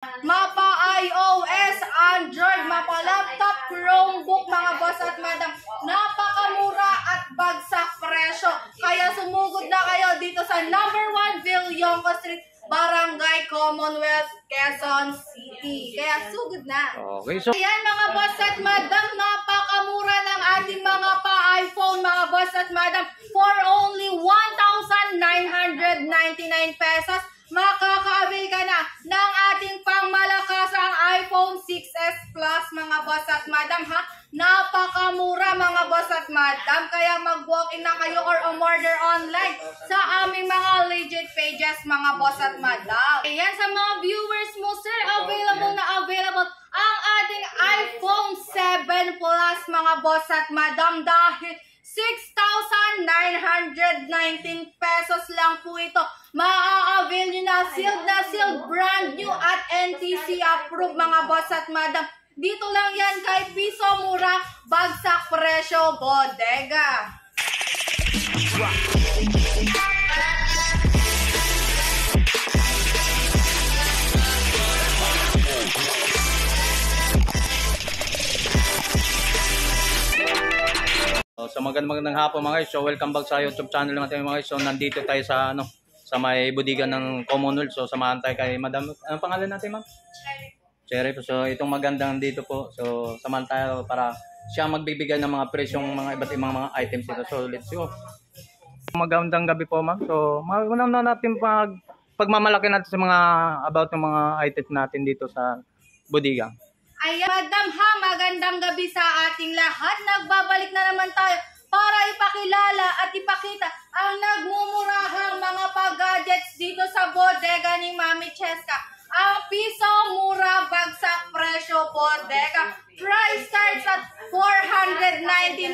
mapa iOS, Android, mapa laptop, Chromebook mga boss at madam. Napakamura at bagsak presyo. Kaya sumugod na kayo dito sa number 1 Villonco Street, Barangay Commonwealth, Quezon City. Kaya sugod na. Okay, so ayan mga boss at madam, napakamura ng ating mga pa-iPhone mga boss at madam. For only 1,999 pesos, makaka-avail ka na ng ating pangmalakasang iPhone 6s Plus mga boss at madam ha. Napakamura mga boss at madam, kaya mag-walk-in na kayo or umorder online sa aming mga legit pages mga boss at madam. Ayan, sa mga viewers mo sir, available na available ang ating iPhone 7 Plus mga boss at madam dahil 6,919 pesos lang po ito. Ma-avail nyo na sealed, brand new at NTC approved mga boss at madam. Dito lang yan kay Piso Mura, bagsak presyo, bodega. So magandang hapon mga guys. So welcome back sa YouTube channel natin mga guys. So nandito tayo sa sa may budigan ng Commonwealth. So samahan tayo kay Madam. Anong pangalan natin, ma'am? Cherry. So itong magandang dito po. So samahan tayo para siya magbibigay ng mga presyong mga iba't ibang mga items dito. So let's go. Magandang gabi po, ma'am. So unang natin pagmamalaki natin sa mga about ng mga items natin dito sa budigan. Ayan, madam ha, magandang gabi sa ating lahat. Nagbabalik na naman tayo para ipakilala at ipakita ang nagmumurahang mga pag-gadgets dito sa bodega ni Mami Cheska. Ang Piso Mura, bagsak presyo bodega. Price starts at 499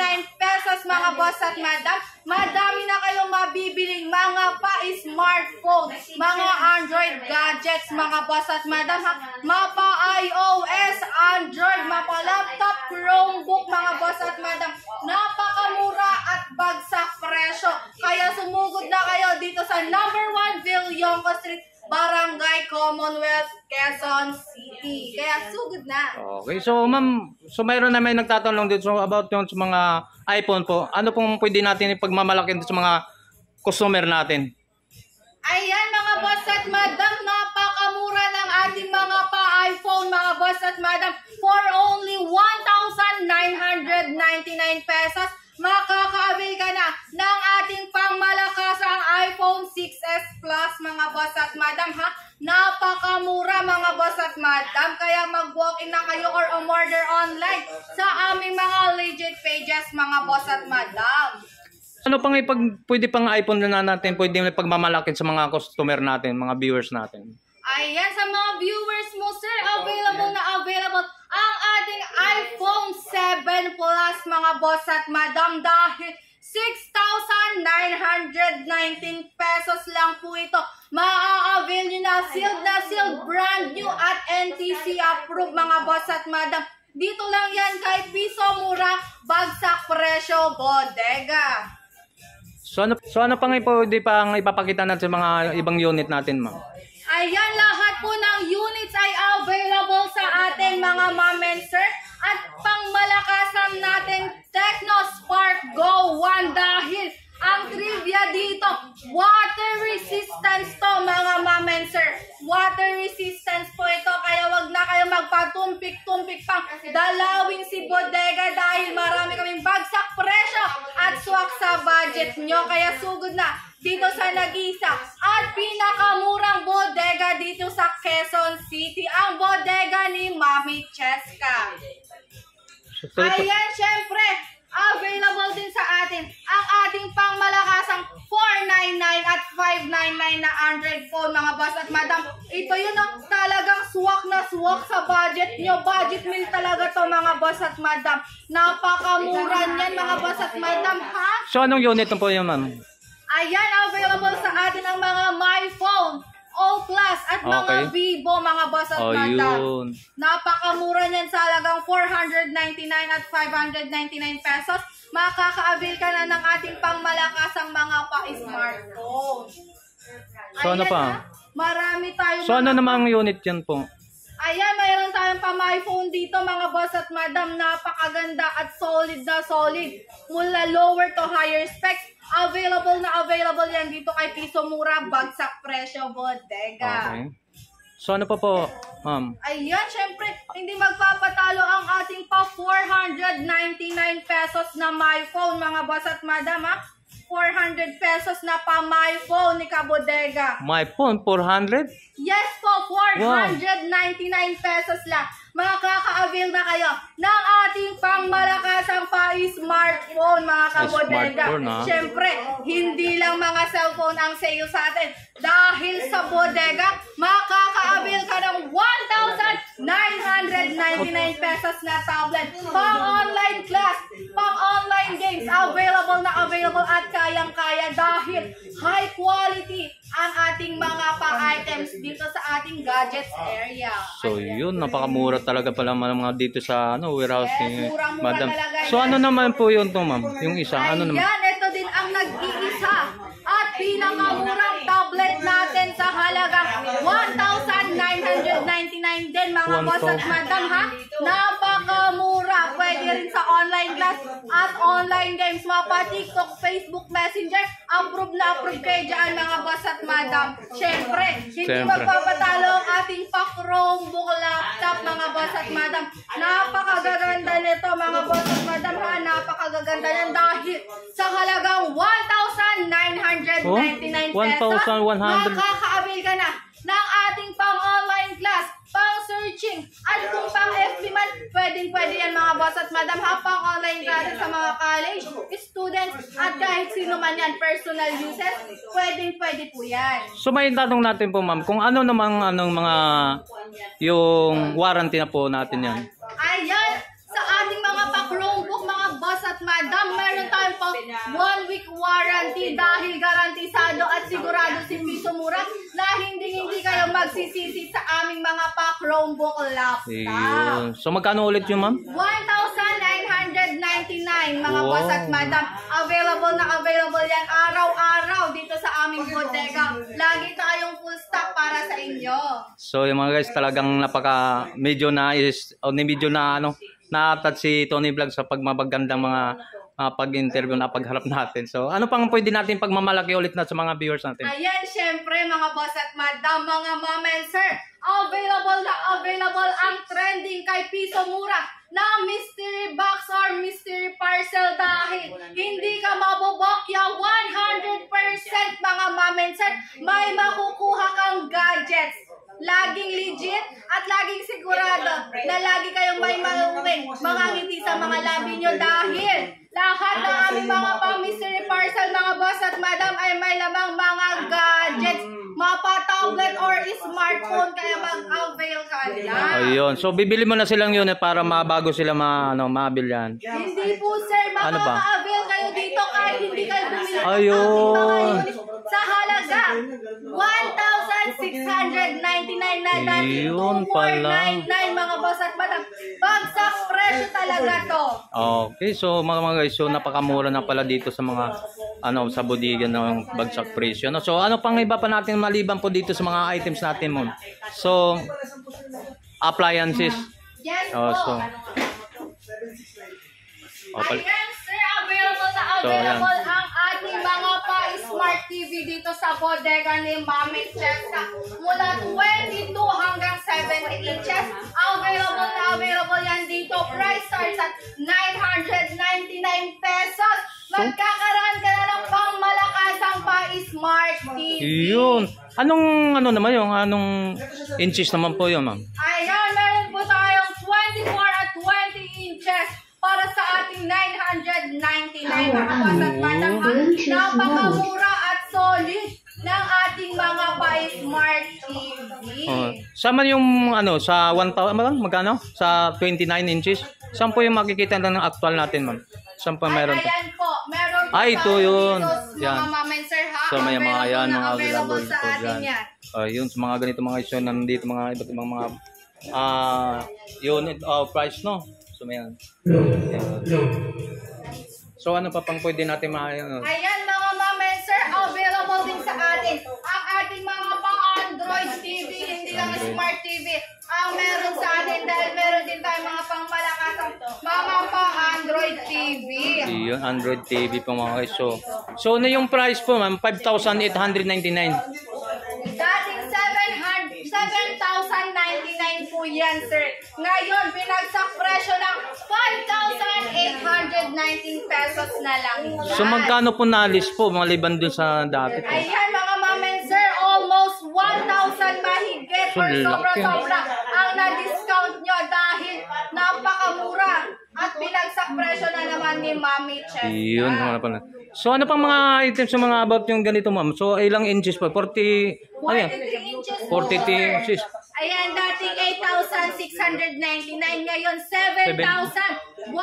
pesos mga boss at madam. Madami na kayong mabibiling mga pa-smartphone, mga Android gadgets mga boss at madam ha. Mapa iOS, Android, mapa laptop, Chromebook mga boss at madam. Napakamura at bagsak presyo. Kaya sumugod na kayo dito sa number 1 Villonco Street, Barangay Commonwealth, Quezon City. Kaya sugod na. Okay, so ma'am, so mayroon na may nagtatanong dito about yung sa mga iPhone po. Ano pong pwede natin ipagmamalaki sa mga customer natin? Ayan mga boss at madam, napakamura ng ating mga pa-iPhone mga boss at madam. For only 1,999 pesos, makaka-avail ka na ng ating pangmalakasang iPhone 6s Plus mga boss at madam ha. Napakamura mga boss at madam, kaya mag-walk-in na kayo or umorder online sa aming mga legit pages mga boss at madam. Ano pang pwede pang iPhone na natin pwede pagmamalaki sa mga customer natin, mga viewers natin? Ayan, sa mga viewers mo sir, available na available ang ating iPhone 7 Plus mga boss at madam dahil 6,919 pesos lang po ito. Ma-avail nyo na sealed, brand new at NTC approved mga boss at madam. Dito lang yan kay Piso Mura, bagsak presyo, bodega. So ano pang pwede pang ipapakita natin sa mga ibang unit natin, ma'am? Ayan, lahat po ng units ay available sa ating mga ma'am and sir. At pangmalakasan natin Tecno Spark Go 1 dahil ang trivia dito, water resistance to mga ma'am and sir. Water resistance po ito, kaya wag na kayo magpatumpik-tumpik pang dalawin si bodega dahil marami kaming bagsak presyo at swak sa budget nyo. Kaya sugod na dito sa nag-isa at pinakamurang bodega dito sa Quezon City, ang bodega ni Mami Cheska. Ayan, syempre, available din sa atin ang ating pangmalakasang 499 at 599 na Android phone mga boss at madam. Ito yun talagang swak na swak sa budget nyo. Budget meal talaga to mga boss at madam. Napakamura niyan mga boss at madam ha. So anong unit po yun, ma'am? Ayan, available sa atin ang mga MyPhone, O Plus at mga Vivo mga boss at madam. Napakamura niyan sa halagang 499 at 599 pesos. Makaka-avail ka na ng ating pangmalakasang mga pa-smartphone. So ano pa? Marami tayong So ano namang unit yan po? tayong pa-my phone dito mga boss at madam. Napakaganda at solid na solid. Mula lower to higher specs. Available na available yan dito kay Piso Mura. Bagsak presyo, bodega. Okay. So ano pa po, ma'am? Ayan, syempre, hindi magpapatalo ang ating pa 499 pesos na my phone mga boss at madam ha. 400 pesos na pa my phone ni Kabodega. My phone, 400? Yes po, 499 pesos lang. Makaka-avail na kayo ng ating pangmalakasang pa-smartphone mga Kabodega. Siyempre, hindi lang mga cellphone ang sale sa atin. Dahil sa bodega, makaka-avail ka ng 1,999 pesos na tablet. Pang-online class, pang-online games, available na available at kayang-kaya dahil high quality ang ating mga pa-items dito sa ating gadgets area. So yun, napakamura talaga pala mga dito sa warehouse ni murang-mura Madam. talaga So yan. ano naman po yun to, ma'am? Yung isa, ano naman? Ayan, ito din ang nag-iisa at pinakamurang tablet natin sa halagang 1,999 din mga boss at madam ha. Napakamura. Pwede rin sa online class at online games. Mapa TikTok, Facebook Messenger. Approve na approve kayo dyan mga boss at madam. Siyempre, hindi magpapatalo ang ating pa-Chromebook laptop mga boss at madam. Napakagaganda nito mga boss at madam ha. Napakagaganda yan dahil sa halagang 1,999 pesos. 1,100. Makaka-avail ka na ng ating pang-online class, pang-searching, at kung pang-FB man, pwede yan mga boss at madam ha, pang-online class sa mga college, students, at kahit sino man yan, personal uses, pwede po yan. So may tanong natin po, ma'am, kung ano namang mga yung warranty na po natin yan. Ayan, sa ating mga pa-Chromebook, mga boss at madam, meron tayong pa 1 week warranty dahil garantisado at sigurado si Piso Mura na hindi kayo magsisisi sa aming mga pa-Chromebook laptop. Ayun. So magkano ulit yun, ma'am? 1,999 mga boss at madam. Available na available yan araw-araw dito sa aming bodega. Lagi tayong full stock para sa inyo. So yung mga guys, talagang medyo na-touch si Tony Vlog sa pagmabagandang mga pag-interview na pagharap natin. So, ano pang pwede natin pagmamalaki ulit na sa mga viewers natin? Ayan, syempre mga boss at madam, mga ma'am and sir, available na available ang trending kay Piso Mura na mystery box or mystery parcel dahil hindi ka mabobokya 100% mga ma'am and sir, may makukuha kang gadgets. Laging legit at laging sigurado na lagi kayong may maluwin mga ngiti sa mga labi nyo dahil lahat ng aming mga pang-mystery parcel mga boss at madam ay may lamang mga gadgets, mapa-tablet or smartphone kaya mag-avail ka na. Ayun. So bibili mo na silang yun para bago sila mabil yan. Hindi po sir, makaka-avail kayo dito kahit hindi kayo bumili ng Ayun. sa halaga 1,699 na dati 2,499 mga boss at madam. Bagsak presyo talaga to. Okay, so mga guys, so napakamura na pala dito sa mga sa bodega ng bagsak presyo. No? So ano pang iba pa natin maliban po dito sa mga items natin mo? So appliances. Yes Oh, po. so Ayan sir, available na available ang ating mga pa-smart TV dito sa bodega ni Mami Chefka. Mula 22 hanggang 70 inches. Available na available yan dito. Price starts at 999 pesos. Magkakaroon ka na ng pangmalakasang pa-smart TV. yun. Anong naman yung inches naman po yun, ma'am? Ayan, meron po tayong 24 at 20 inches para sa ating 999 mga boss at madam. Napakamura at solid ng ating mga pa-smart TV. Sama yung sa 1,000 magkano? Sa 29 inches. Saan po yung makikita ng actual natin, ma'am? Saan pa meron to? Ayan po, meron po Ito yun. dito, Yan. mga ma'am and sir ha. So may mga yan, mga available sa po atin dyan. yan. Yun, sa mga ganito mga isyo, nandito mga iba't ibang mga unit price, no? So may yan. So ano pa pang pwede natin Ayan mga ma'am and sir, available din sa atin ang ating mga pang-Android TV, hindi lang smart TV. Ang meron sa atin dahil Ayun, Android TV po mga guys. So ano yung price po ma'am? 5,899. Dating 7,099 po yan, sir. Ngayon, binagsak presyo ng 5,819 pesos na lang yan. So magkano po nalis po mga liban dun sa dati po? Ayan mga ma'am and sir, almost 1,000 mahigit So, or laki. sobra-sobra ang na-discount nyo dahil napakamura at binagsak presyo na naman ni Mami Cheska. Yun, mga pala. So ano pang mga items sa mga about yung ganito ma'am? So ilang inches po? 40, ayan, 43 inches po, 43 sir. inches. Ayan, dating 8,699, ngayon 7,119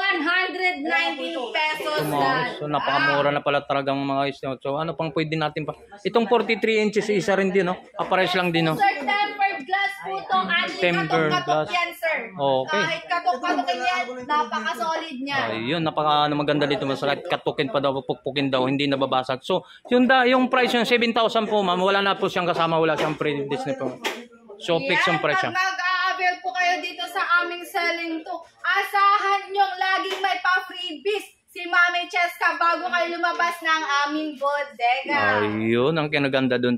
pesos lang. So napakamura na pala talagang mga items. So ano pang pwede natin pa? Itong 43 inches, isa rin din, no? Apares lang din, no? Sir, tempered glass po itong Tempered katok-katok glass. yan, sir. Okay. Kahit katok-katok yan, napaka-solid niya. Ayun, maganda dito mas kahit katukin pa daw, pukpukin daw, hindi nababasag. So, yung price yung 7,000 po, ma'am, wala na po siyang kasama, wala siyang free Disney po. So, fix yung price Pag siya. mag-a-avail po kayo dito sa aming selling to, asahan nyong laging may pa-freebies si Mami Cheska bago kayo lumabas ng aming bodega. Ayun, ang kinaganda dun.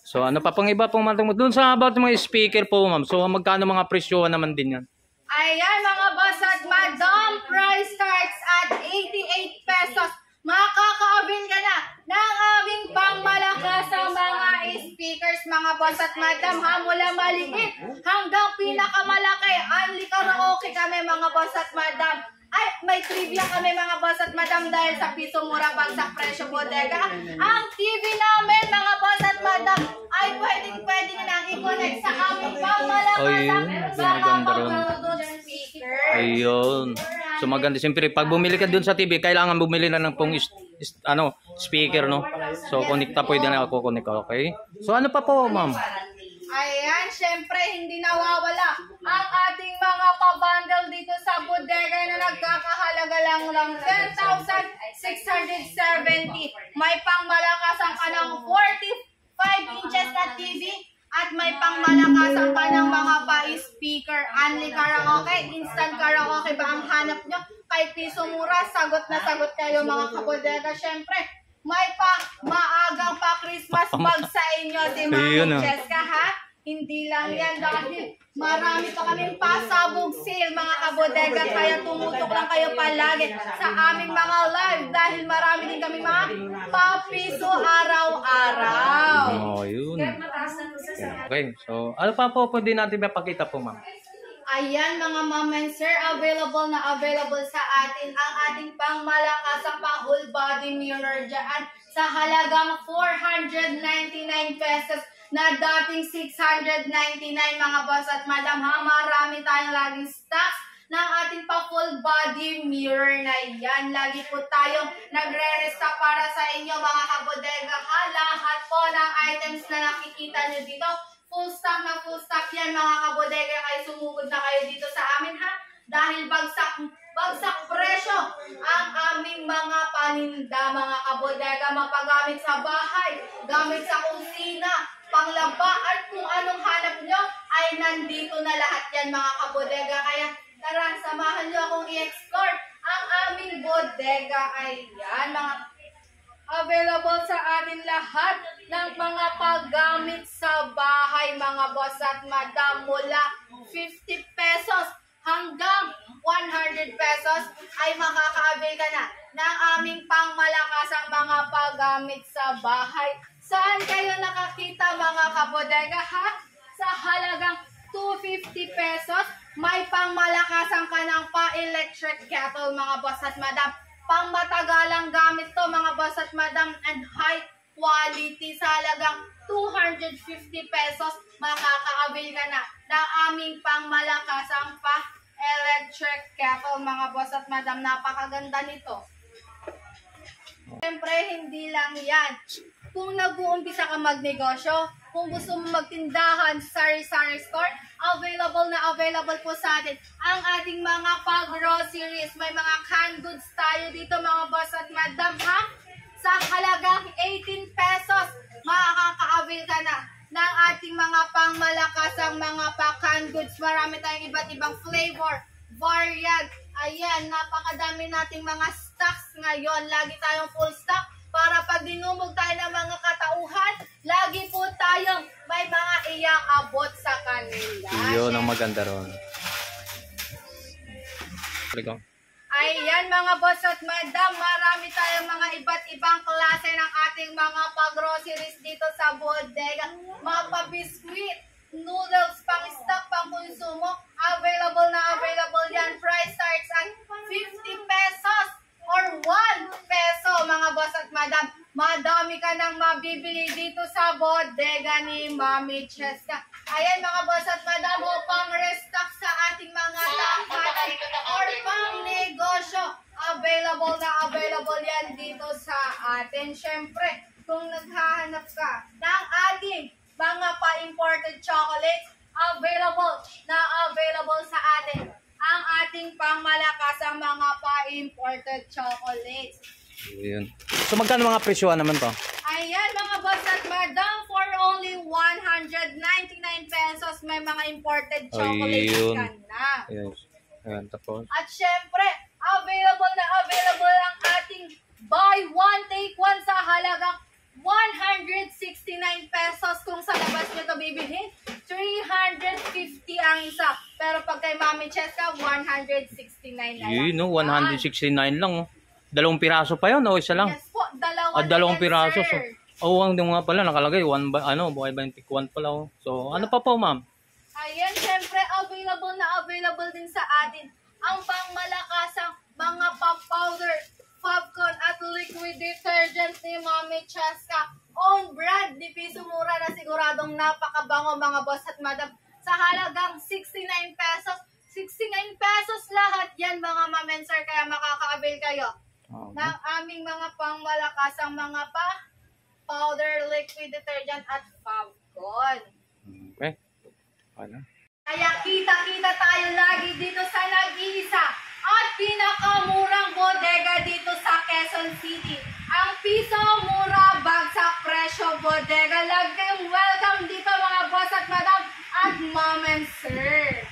So, ano pa pang iba pong matungkol? Dun sa about mga speaker po, ma'am. So, magkano mga presyo naman din yan? Ayan mga boss at madam, price starts at 88 pesos. Makaka-avail ka na ng aming pangmalakasang mga speakers, mga boss at madam, ha, mula maliit hanggang pinakamalaki. Only karaoke kami mga boss at madam. Ay, may trivia kami mga boss at madam dahil sa piso mura bagsak presyo bodega. Ang TV namin mga boss at madam ay pwedeng nang i-connect sa aming pangmalakasang Ayun, mga maganda ron. Bluetooth speaker. Ayun. So, maganda. Siyempre, pag bumili ka dun sa TV, kailangan bumili na ng pong speaker, no? So, connecta, pwede na ako connect, okay? So, ano pa po, ma'am? Ayan, syempre hindi nawawala ang ating mga pa-bundle dito sa bodega na nagkakahalaga lang 10,670. May pangmalakasang ka ng 45 inches na TV at may pangmalakasang ka ng mga pa-speaker. Only karaoke, instant karaoke ba ang hanap nyo? Kay piso mura, sagot na sagot kayo mga kabodega. Syempre, may maagang pa Christmas bag sa inyo si Ayun, Mami ah. Cheska, ha? Hindi lang yan dahil marami pa kaming pasabog sale mga kabodega, kaya tumutok lang kayo palagi sa aming mga live dahil marami din kaming mga papiso araw-araw. Oh, yun. Okay. So, ano pa po pwede natin mapakita po, ma'am? Ayan mga ma'am and sir, available sa atin ang ating pangmalakasang pang whole body mirror dyan sa halagang 499 pesos na dating 699 mga boss at madam, ha. Marami tayong laging stocks ng ating pa full body mirror na yan. Lagi po tayong nagre-restock para sa inyo mga kabodega, ha. Lahat po ng items na nakikita nyo dito, full stock yan mga kabodega, kaya sumugod na kayo dito sa amin, ha. Dahil bagsak presyo ang aming mga paninda mga kabodega, mapagamit sa bahay, gamit sa kusina, panglaba at kung anong hanap nyo ay nandito na lahat yan mga kabodega. Kaya tara, samahan nyo akong i-explore ang aming bodega. Ayan, mga available sa atin lahat ng mga paggamit sa bahay mga boss at madam, mula 50 pesos hanggang 100 pesos ay makaka-avail ka na ng aming pangmalakasang mga paggamit sa bahay. Saan kayo nakakita mga kabodega, ha? Sa halagang 250 pesos, may pangmalakasan ka ng pa-electric kettle mga boss at madam. Pangmatagalang gamit to mga boss at madam, and high quality sa halagang 250 pesos, makaka-avail ka na ng aming pangmalakasang pa-electric kettle mga boss at madam. Napakaganda nito. Siyempre, hindi lang yan. Kung nag-uumpisa ka magnegosyo, kung gusto mo magtindahan sa sari-sari store, available po sa atin ang ating mga pag-groceries. May mga canned goods tayo dito mga boss at madam, ha? Sa halagang 18 pesos, makaka-avail ka na ng ating mga pangmalakasang mga pa-canned goods. Marami tayong iba't ibang flavor, variant. Ayan, napakadami nating mga stocks ngayon. Lagi tayong full stock para pag dinumog tayo ng mga katauhan, lagi po tayong may mga iaabot sa kanila. Yun ang maganda ron. Ayan mga boss at madam, marami tayong mga iba't ibang klase ng ating mga pag-groceries dito sa bodega. Mga pa-biscuit, noodles, pang-stock, pang-konsumo, available yan. Price starts at 50 pesos or 1 peso mga boss at madam. Madami ka nang mabibili dito sa bodega ni Mami Cheska. Ayan mga boss at madam, o pang-restock sa ating mga lahat or pang-negosyo. Available yan dito sa atin. Siyempre, kung naghahanap ka ng ating mga pa-imported chocolates, available sa atin ang ating pangmalakasang mga pa-imported chocolates. Yun. So magkano mga presyohan naman to? Ayan mga boss at madam, for only 199 pesos may mga imported chocolates Ayun. ka na. Yes. Ayan, tapos. At syempre, available ang ating buy one take one sa halagang 169 pesos. Kung sa labas nyo ito bibilhin, 350 ang isa. Pero pag kay Mami Cheska, 169 na lang. Yun, no, 169 lang. Oh. 2 piraso pa yun o isa lang? Yes po, dalawa At 2 na yan, piraso. sir. So, ang nga pala nakalagay, buhay 21 pala. Oh. So, ano pa po, ma'am? Ayan, syempre, available din sa atin ang pangmalakasang mga pop-powder, popcorn at liquid detergent ni Mami Cheska. Own brand, di piso mura na siguradong napakabango mga boss at madam. Sa halagang 69 pesos. 69 pesos lahat yan mga mamen sir, kaya makaka-avail kayo ng aming mga pangmalakasang mga powder, liquid detergent at popcorn. Okay. Ano? Kaya kita-kita tayo lagi dito sa nag-iisa at pinakamurang bodega dito sa Quezon City. Ang piso mura, bagsak presyo bodega. Lagi kayong welcome dito mga boss at madam at mom and sir.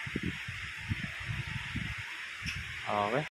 Okay.